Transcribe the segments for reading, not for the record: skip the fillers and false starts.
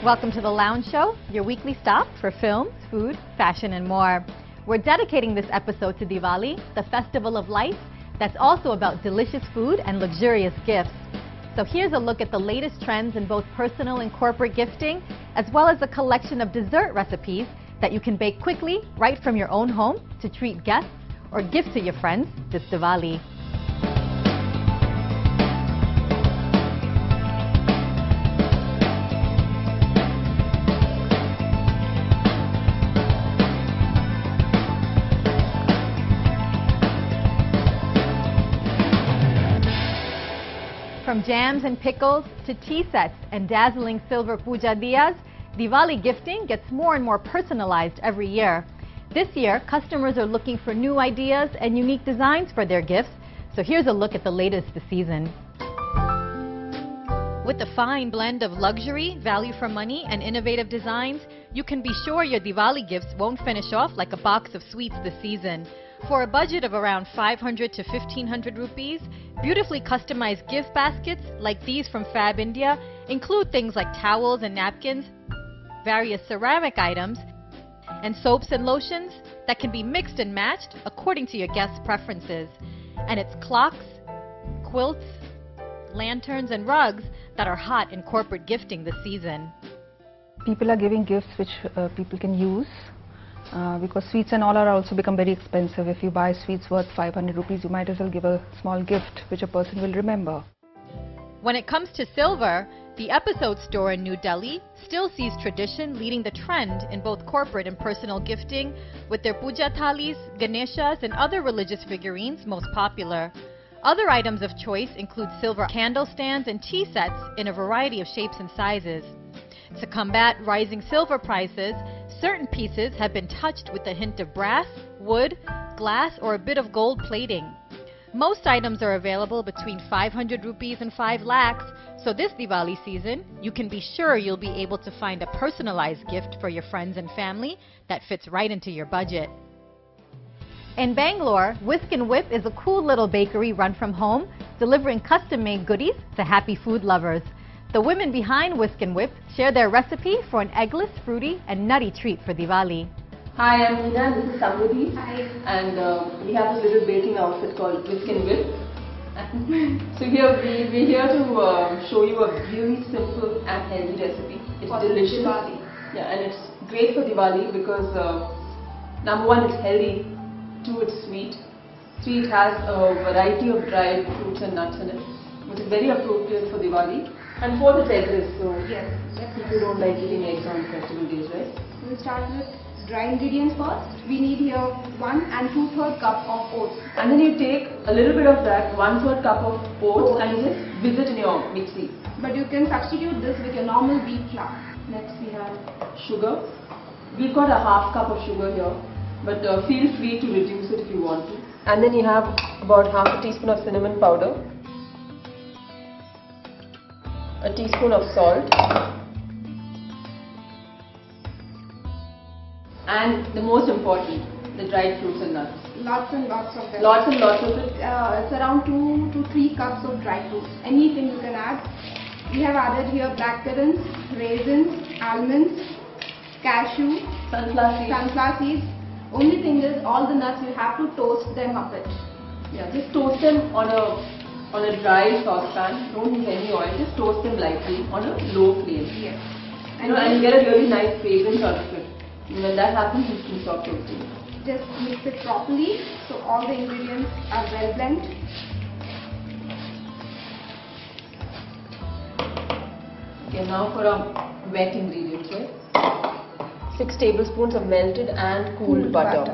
Welcome to The Lounge Show, your weekly stop for films, food, fashion, and more. We're dedicating this episode to Diwali, the festival of lights that's also about delicious food and luxurious gifts. So here's a look at the latest trends in both personal and corporate gifting, as well as a collection of dessert recipes that you can bake quickly right from your own home to treat guests or give to your friends this Diwali. From jams and pickles to tea sets and dazzling silver puja diyas, Diwali gifting gets more and more personalized every year. This year, customers are looking for new ideas and unique designs for their gifts, so here's a look at the latest this season. With a fine blend of luxury, value for money, and innovative designs, you can be sure your Diwali gifts won't finish off like a box of sweets this season. For a budget of around 500 to 1500 rupees, beautifully customized gift baskets like these from Fab India include things like towels and napkins, various ceramic items, and soaps and lotions that can be mixed and matched according to your guests' preferences. And it's clocks, quilts, lanterns, and rugs that are hot in corporate gifting this season. People are giving gifts which people can use. Because sweets and all are also become very expensive. If you buy sweets worth 500 rupees, you might as well give a small gift which a person will remember. When it comes to silver, the Episode store in New Delhi still sees tradition leading the trend in both corporate and personal gifting, with their puja thalis, ganeshas, and other religious figurines most popular. Other items of choice include silver candle stands and tea sets in a variety of shapes and sizes. To combat rising silver prices, certain pieces have been touched with a hint of brass, wood, glass, or a bit of gold plating. Most items are available between 500 rupees and 5 lakhs, so this Diwali season, you can be sure you'll be able to find a personalized gift for your friends and family that fits right into your budget. In Bangalore, Whisk and Whip is a cool little bakery run from home, delivering custom-made goodies to happy food lovers. The women behind Whisk and Whip share their recipe for an eggless, fruity, and nutty treat for Diwali. Hi, I'm Meena. This is Samruddhi. Hi. And we have this little baking outfit called Whisk and Whip. So here we're here to show you a really simple and healthy recipe. It's delicious. Diwali. Yeah, and it's great for Diwali because number one, it's healthy. Two, it's sweet. Three, it has a variety of dried fruits and nuts in it, which is very appropriate for Diwali. And fourth, it's eggless, so yes, people don't like eating eggs on festival days, right? We'll start with dry ingredients first. We need here 1 2/3 cup of oats. And then you take a little bit of that 1/3 cup of oats and you just whiz it in your mixie. But you can substitute this with your normal wheat flour. Next we have sugar. We've got a half cup of sugar here, but feel free to reduce it if you want to. And then you have about half a teaspoon of cinnamon powder, a teaspoon of salt, and the most important, the dried fruits and nuts. Lots and lots of them. Lots and lots of it. It's around 2 to 3 cups of dry fruits. Anything you can add. We have added here black currants, raisins, almonds, cashew, sunflower seeds. Only thing is, all the nuts you have to toast them a bit. Yeah, just toast them on a dry saucepan. Don't use any oil. Just toast them lightly on a low flame. Yes. And you get a really nice fragrance out of it. And when that happens, you can stop toasting. Just mix it properly so all the ingredients are well blended. Okay, now for our wet ingredients, right? 6 tablespoons of melted and cooled butter.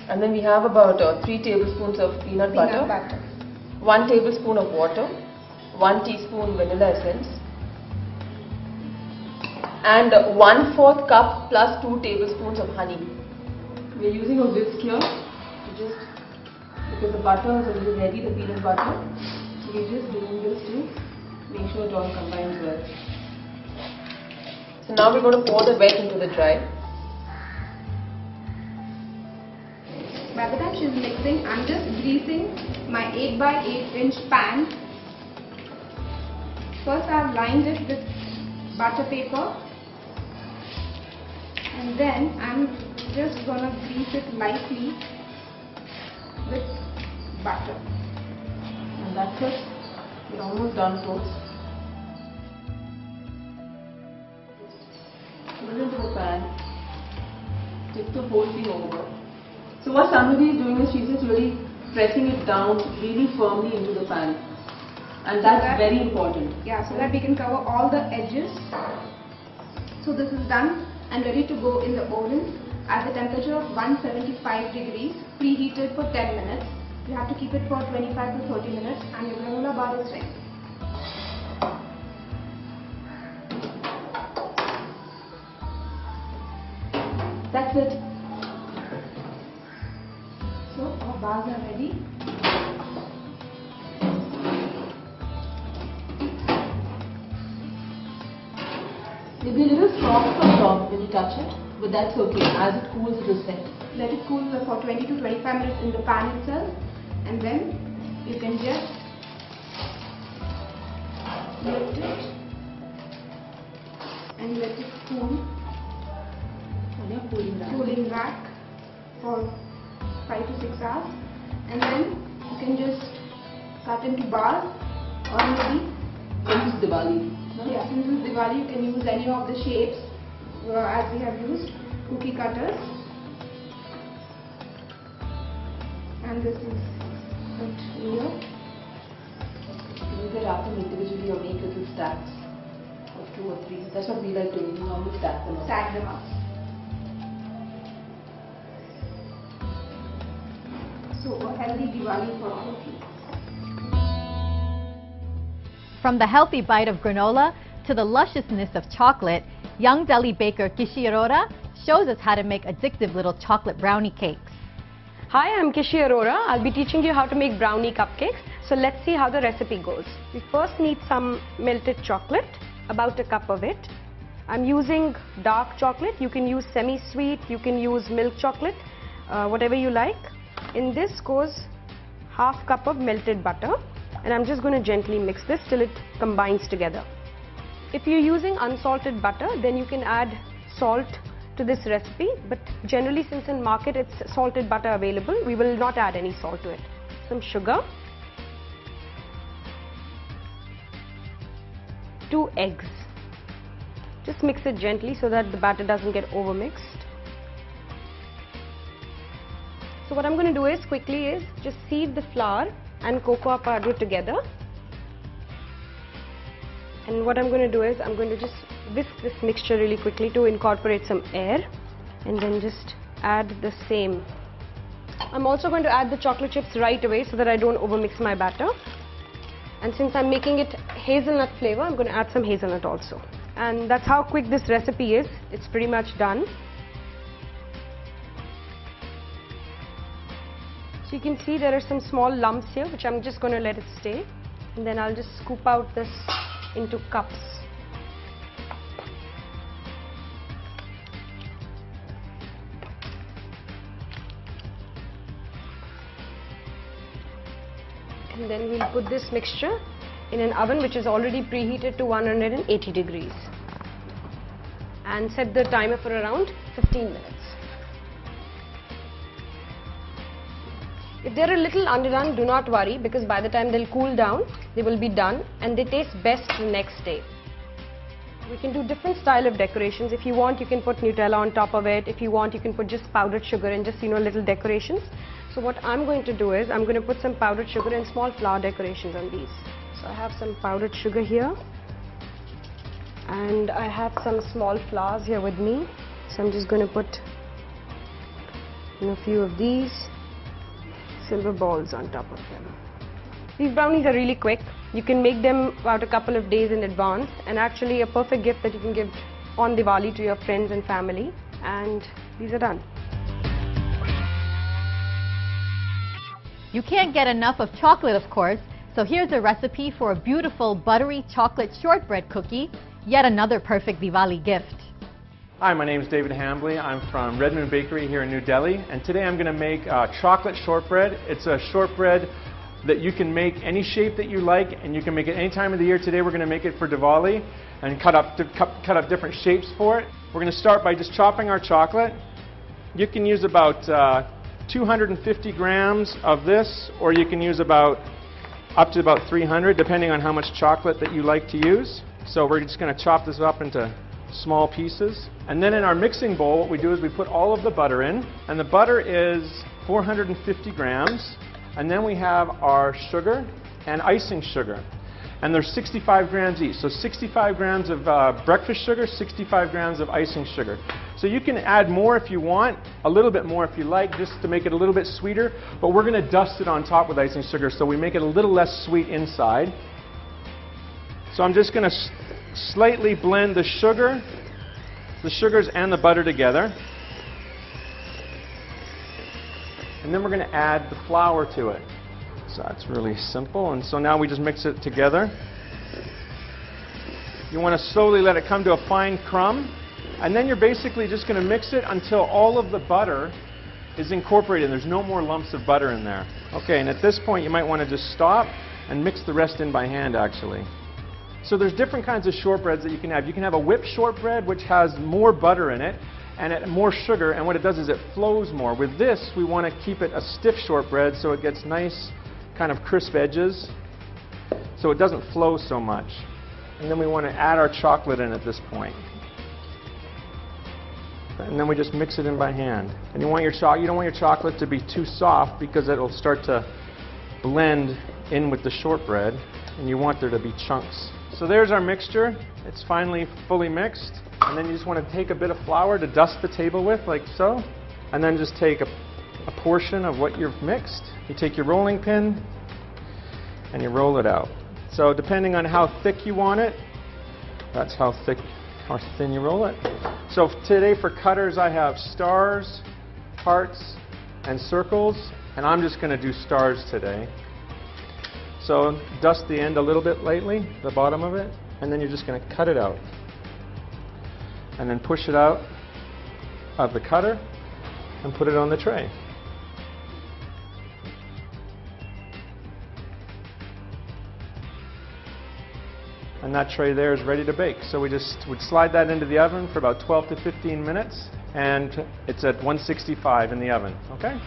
And then we have about 3 tablespoons of peanut butter. 1 tablespoon of water, 1 teaspoon vanilla essence, and 1/4 cup plus 2 tablespoons of honey. We are using a whisk here, because the butter is a little heavy, the peanut butter. So we're just doing this to make sure it all combines well. So now we're going to pour the wet into the dry. By the time she's mixing, I'm just greasing my 8 by 8 inch pan. First I've lined it with butter paper. And then I'm just gonna grease it lightly with butter. And that's it. We're almost done, folks. Put it into the pan. Tip the whole thing over. So what Samruddhi is doing is she's just really pressing it down really firmly into the pan. And that's very important. Yeah, so that we can cover all the edges. So this is done and ready to go in the oven at the temperature of 175 degrees, preheated for 10 minutes. You have to keep it for 25 to 30 minutes and your granola bar is ready. That's it. So our bars are ready. It'll be a little soft on top when you touch it, but that's okay. As it cools, it will set. Let it cool for 20 to 25 minutes in the pan itself, and then you can just lift it and let it cool. And you're Cooling back for 5 to 6 hours, and then you can just cut into bars or maybe This is Diwali. yeah, since it's Diwali, you can use any of the shapes as we have used cookie cutters, and this is it here. You can wrap them individually or make little stacks of 2 or 3. That's what we like doing. We normally stack them up. Stack them up. So a healthy Diwali for all of you. From the healthy bite of granola to the lusciousness of chocolate, young Delhi baker Kishi Arora shows us how to make addictive little chocolate brownie cakes. Hi, I'm Kishi Arora. I'll be teaching you how to make brownie cupcakes. So let's see how the recipe goes. We first need some melted chocolate, about a cup of it. I'm using dark chocolate. You can use semi-sweet, you can use milk chocolate, whatever you like. In this goes half cup of melted butter, and I'm just going to gently mix this till it combines together. If you're using unsalted butter, then you can add salt to this recipe, but generally since in market it's salted butter available, we will not add any salt to it. Some sugar, 2 eggs. Just mix it gently so that the batter doesn't get overmixed. So what I'm going to do is quickly just sieve the flour and cocoa powder together. And what I'm going to do is I'm going to just whisk this mixture really quickly to incorporate some air, and then just add the same. I'm also going to add the chocolate chips right away so that I don't overmix my batter. And since I'm making it hazelnut flavor, I'm going to add some hazelnut also. And that's how quick this recipe is. It's pretty much done. So you can see there are some small lumps here, which I'm just going to let it stay. And then I'll just scoop out this into cups. And then we'll put this mixture in an oven which is already preheated to 180 degrees. And set the timer for around 15 minutes. If they're a little underdone, do not worry, because by the time they'll cool down, they will be done and they taste best the next day. We can do different style of decorations. If you want, you can put Nutella on top of it. If you want, you can put just powdered sugar and just, little decorations. So what I'm going to do is, I'm going to put some powdered sugar and small flower decorations on these. So I have some powdered sugar here. And I have some small flowers here with me. So I'm just going to put a few of these silver balls on top of them. These brownies are really quick. You can make them about a couple of days in advance, and actually a perfect gift that you can give on Diwali to your friends and family. And these are done. You can't get enough of chocolate, of course, so here's a recipe for a beautiful buttery chocolate shortbread cookie, yet another perfect Diwali gift. Hi, my name is David Hambley. I'm from Red Moon Bakery here in New Delhi, and today I'm going to make chocolate shortbread. It's a shortbread that you can make any shape that you like, and you can make it any time of the year. Today we're going to make it for Diwali and cut up different shapes for it. We're going to start by just chopping our chocolate. You can use about 250 grams of this, or you can use up to about 300, depending on how much chocolate that you like to use. So we're just going to chop this up into small pieces. And then in our mixing bowl, what we do is we put all of the butter in, and the butter is 450 grams. And then we have our sugar and icing sugar. And they're 65 grams each. So 65 grams of breakfast sugar, 65 grams of icing sugar. So you can add more if you want, a little bit more if you like, just to make it a little bit sweeter. But we're going to dust it on top with icing sugar, so we make it a little less sweet inside. So I'm just going to slightly blend the sugars and the butter together. And then we're going to add the flour to it. So that's really simple. And so now we just mix it together. You want to slowly let it come to a fine crumb. And then you're basically just going to mix it until all of the butter is incorporated. There's no more lumps of butter in there. Okay, and at this point you might want to just stop and mix the rest in by hand, actually. So there's different kinds of shortbreads that you can have. You can have a whipped shortbread, which has more butter in it and more sugar, and what it does is it flows more. With this, we want to keep it a stiff shortbread so it gets nice kind of crisp edges, so it doesn't flow so much. And then we want to add our chocolate in at this point. And then we just mix it in by hand. And you don't want your chocolate to be too soft, because it'll start to blend in with the shortbread, and you want there to be chunks. So there's our mixture. It's finally fully mixed. And then you just want to take a bit of flour to dust the table with, like so. And then just take a portion of what you've mixed. You take your rolling pin and you roll it out. So depending on how thick you want it, that's how thick or thin you roll it. So today for cutters, I have stars, hearts, and circles, and I'm just going to do stars today. So dust the end a little bit lightly, the bottom of it, and then you're just going to cut it out. And then push it out of the cutter and put it on the tray. And that tray there is ready to bake. So we just would slide that into the oven for about 12 to 15 minutes, and it's at 165 in the oven, okay?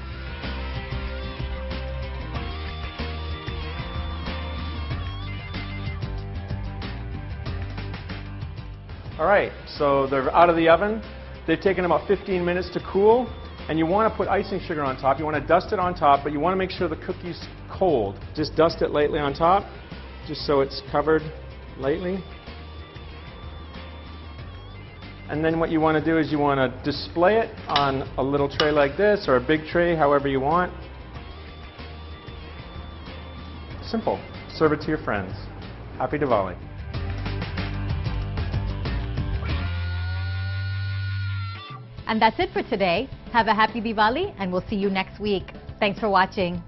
All right, so they're out of the oven. They've taken about 15 minutes to cool, and you want to put icing sugar on top. You want to dust it on top, but you want to make sure the cookie's cold. Just dust it lightly on top, just so it's covered lightly. And then what you want to do is you want to display it on a little tray like this, or a big tray, however you want. Simple. Serve it to your friends. Happy Diwali. And that's it for today. Have a happy Diwali, and we'll see you next week. Thanks for watching.